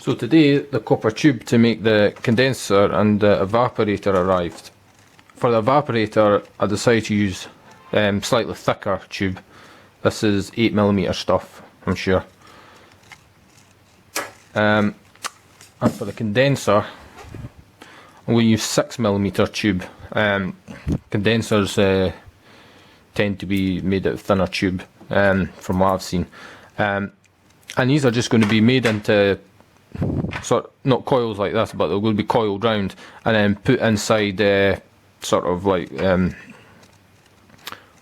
So today the copper tube to make the condenser and the evaporator arrived. For the evaporator I decided to use slightly thicker tube. This is 8mm stuff, I'm sure. And for the condenser I'm going to use 6mm tube. Condensers tend to be made out of thinner tube, from what I've seen. And these are just going to be made into not coils like this, but they're going to be coiled round and then put inside sort of like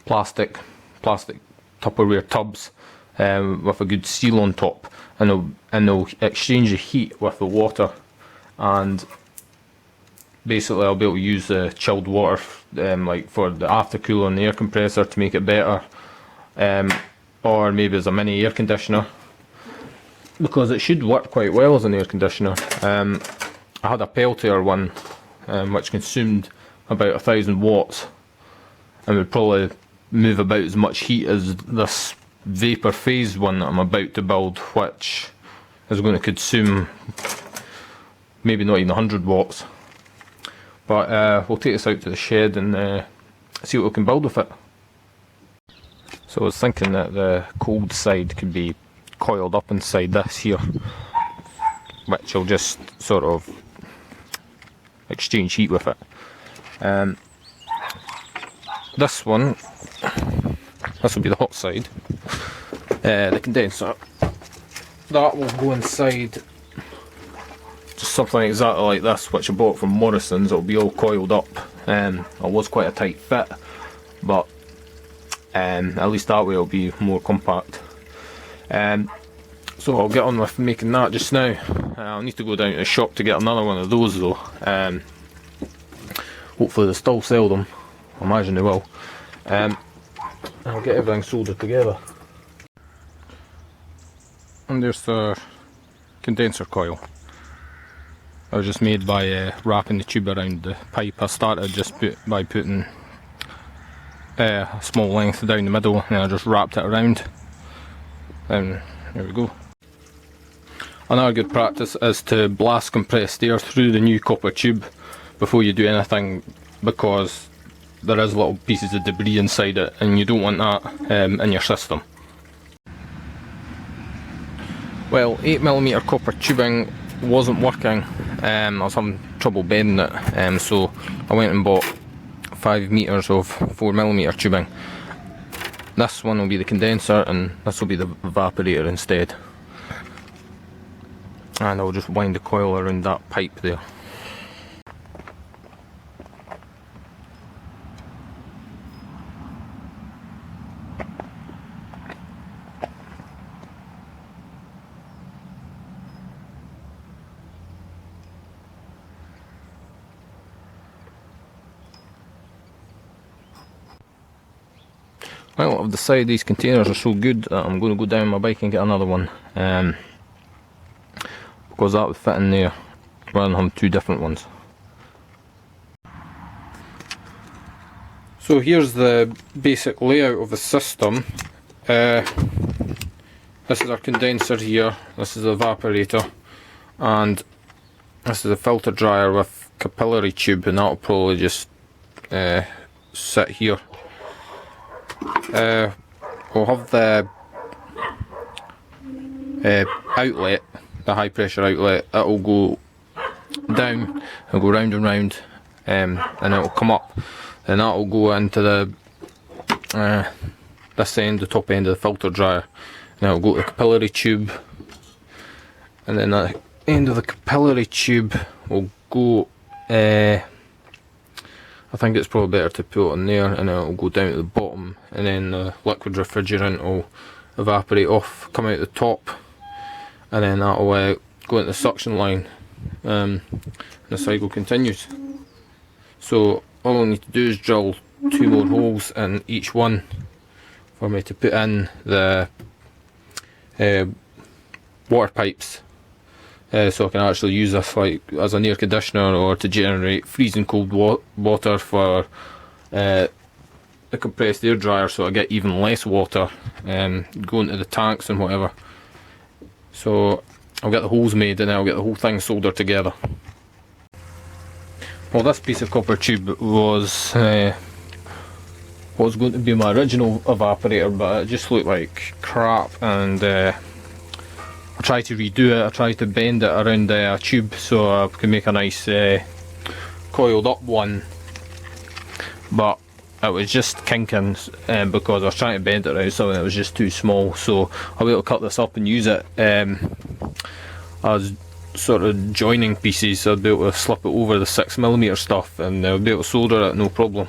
plastic Tupperware tubs with a good seal on top, and they'll exchange the heat with the water, and basically I'll be able to use the chilled water like for the aftercooler and the air compressor to make it better, or maybe as a mini air conditioner, because it should work quite well as an air conditioner. I had a Peltier one which consumed about 1000 watts and would probably move about as much heat as this vapor phase one that I'm about to build, which is going to consume maybe not even 100 watts. But we'll take this out to the shed and see what we can build with it. So I was thinking that the cold side could be coiled up inside this here, which will just sort of exchange heat with it. This one, this will be the hot side, the condenser. That will go inside just something exactly like this, which I bought from Morrison's. It'll be all coiled up. It was quite a tight fit, but at least that way it'll be more compact. So I'll get on with making that just now. I'll need to go down to the shop to get another one of those though. Hopefully they still sell them. I imagine they will. I'll get everything soldered together. And there's the condenser coil. It was just made by wrapping the tube around the pipe. I started just by putting a small length down the middle, and then I just wrapped it around. And there we go. Another good practice is to blast compressed air through the new copper tube before you do anything, because there is little pieces of debris inside it and you don't want that in your system. Well, 8mm copper tubing wasn't working. I was having trouble bending it, so I went and bought 5 meters of 4mm tubing. This one will be the condenser and this will be the evaporator instead. And I'll just wind the coil around that pipe there. Well, I've decided these containers are so good that I'm going to go down my bike and get another one, because that would fit in there rather than having 2 different ones. So here's the basic layout of the system. This is our condenser here, this is the evaporator, and this is a filter dryer with capillary tube, and that'll probably just sit here. We'll have the outlet, the high pressure outlet. It'll go down and go round and round, and it'll come up, and that'll go into the this end, the top end of the filter dryer, and it'll go to the capillary tube, and then the end of the capillary tube will go I think it's probably better to put it in there, and then it'll go down to the bottom, and then the liquid refrigerant will evaporate off, come out the top, and then that'll go into the suction line, and the cycle continues. So all I need to do is drill 2 more holes in each one for me to put in the water pipes, so I can actually use this like as an air conditioner, or to generate freezing cold water for the compressed air dryer, so I get even less water going to the tanks and whatever. So I'll get the holes made and then I'll get the whole thing soldered together. Well, this piece of copper tube was going to be my original evaporator, but it just looked like crap, and I tried to redo it. I tried to bend it around a tube so I could make a nice coiled up one, but it was just kinking because I was trying to bend it around something that was just too small. So I'll be able to cut this up and use it as sort of joining pieces. So I'd be able to slip it over the 6mm stuff and I'll be able to solder it no problem.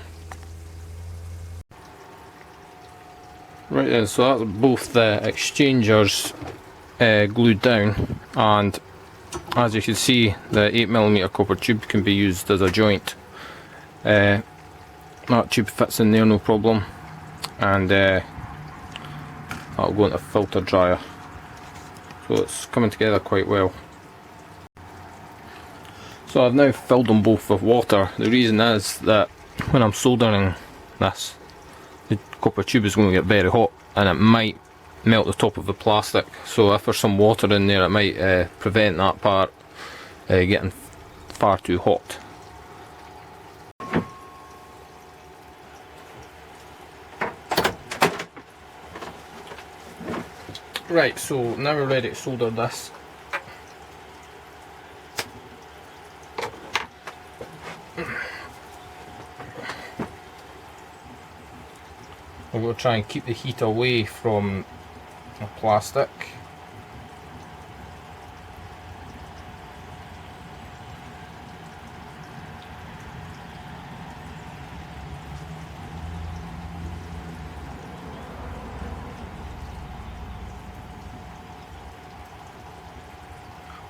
Right then, so that's both the exchangers glued down, and as you can see the 8mm copper tube can be used as a joint. That tube fits in there no problem, and that'll go into a filter dryer, so it's coming together quite well. So I've now filled them both with water. The reason is that when I'm soldering this, the copper tube is going to get very hot and it might melt the top of the plastic, so if there's some water in there it might prevent that part getting far too hot. Right, so now we're ready to solder this. We're going to try and keep the heat away from the plastic.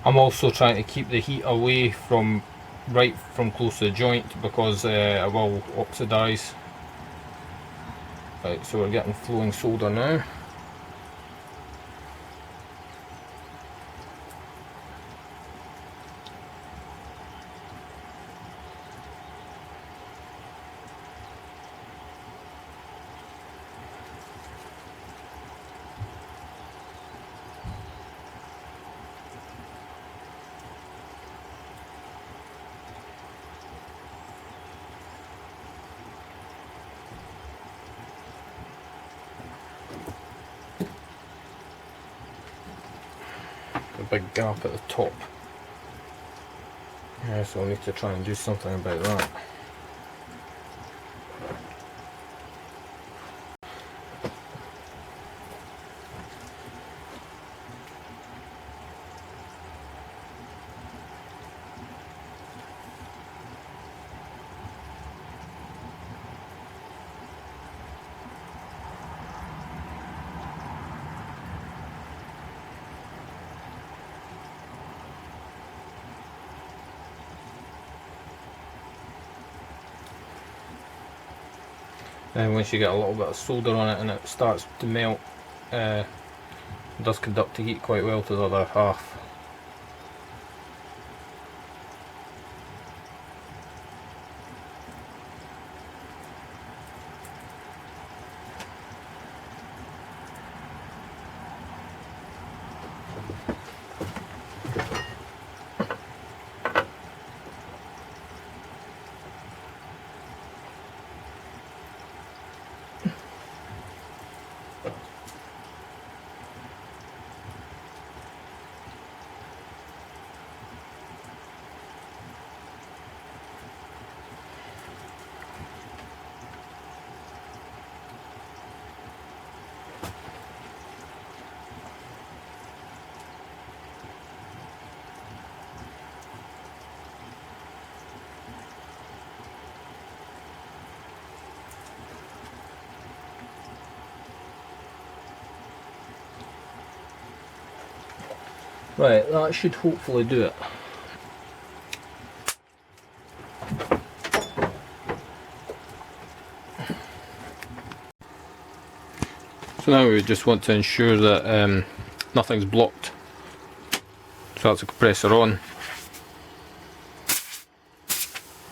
I'm also trying to keep the heat away from right from close to the joint because it will oxidise. Right, so we're getting flowing solder now. A big gap at the top. Yeah, so I'll need to try and do something about that. And once you get a little bit of solder on it and it starts to melt, it does conduct the heat quite well to the other half. Right, that should hopefully do it. So now we just want to ensure that nothing's blocked. So that's the compressor on.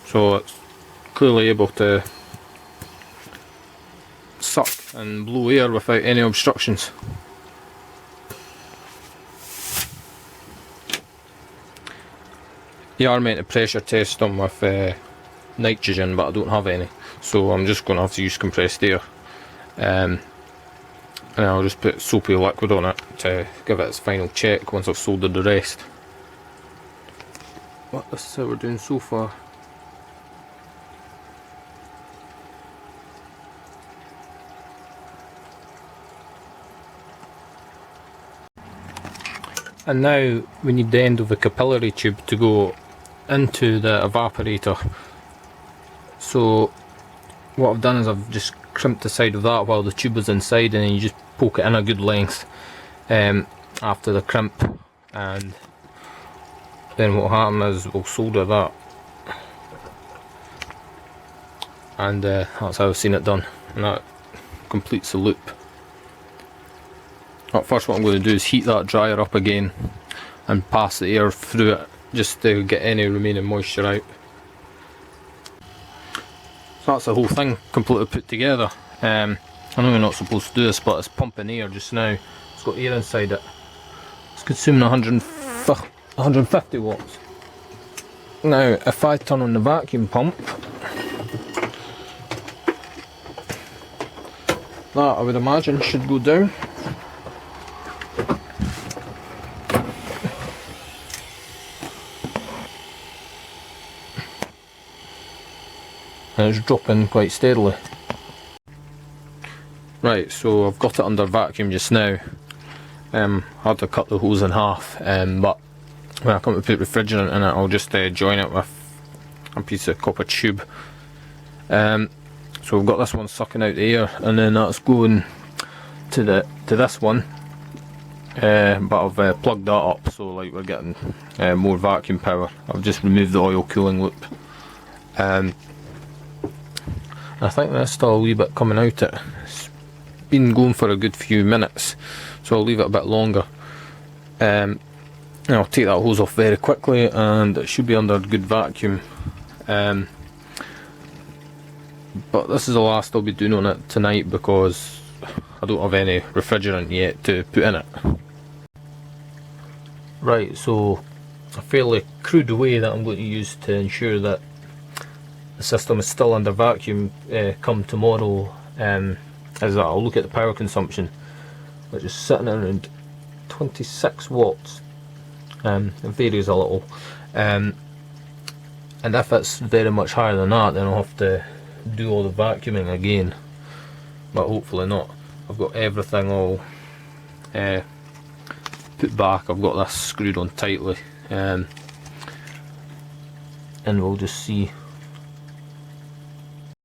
So it's clearly able to suck and blow air without any obstructions. You are meant to pressure test them with nitrogen, but I don't have any, so I'm just going to have to use compressed air. And I'll just put soapy liquid on it to give it its final check once I've soldered the rest. But this is how we're doing so far. And now we need the end of the capillary tube to go into the evaporator. So what I've done is I've just crimped the side of that while the tube was inside, and then you just poke it in a good length after the crimp, and then what will happen is we'll solder that, and that's how I've seen it done, and that completes the loop. At first what I'm going to do is heat that dryer up again and pass the air through it just to get any remaining moisture out. So that's the whole thing completely put together. I know you're not supposed to do this, but it's pumping air just now. It's got air inside it. It's consuming 150 watts. Now if I turn on the vacuum pump, that I would imagine should go down. And it's dropping quite steadily. Right, so I've got it under vacuum just now. I had to cut the hose in half, but when I come to put refrigerant in it, I'll just join it with a piece of copper tube. So we've got this one sucking out the air, and then that's going to this one. But I've plugged that up, so like we're getting more vacuum power. I've just removed the oil cooling loop. I think there's still a wee bit coming out. It's been going for a good few minutes, so I'll leave it a bit longer. And I'll take that hose off very quickly, and it should be under good vacuum. But this is the last I'll be doing on it tonight because I don't have any refrigerant yet to put in it. Right, so a fairly crude way that I'm going to use to ensure that the system is still under vacuum come tomorrow is that I'll look at the power consumption, which is sitting around 26 watts. It varies a little, and if it's very much higher than that, then I'll have to do all the vacuuming again, but hopefully not. I've got everything all put back. I've got this screwed on tightly, and we'll just see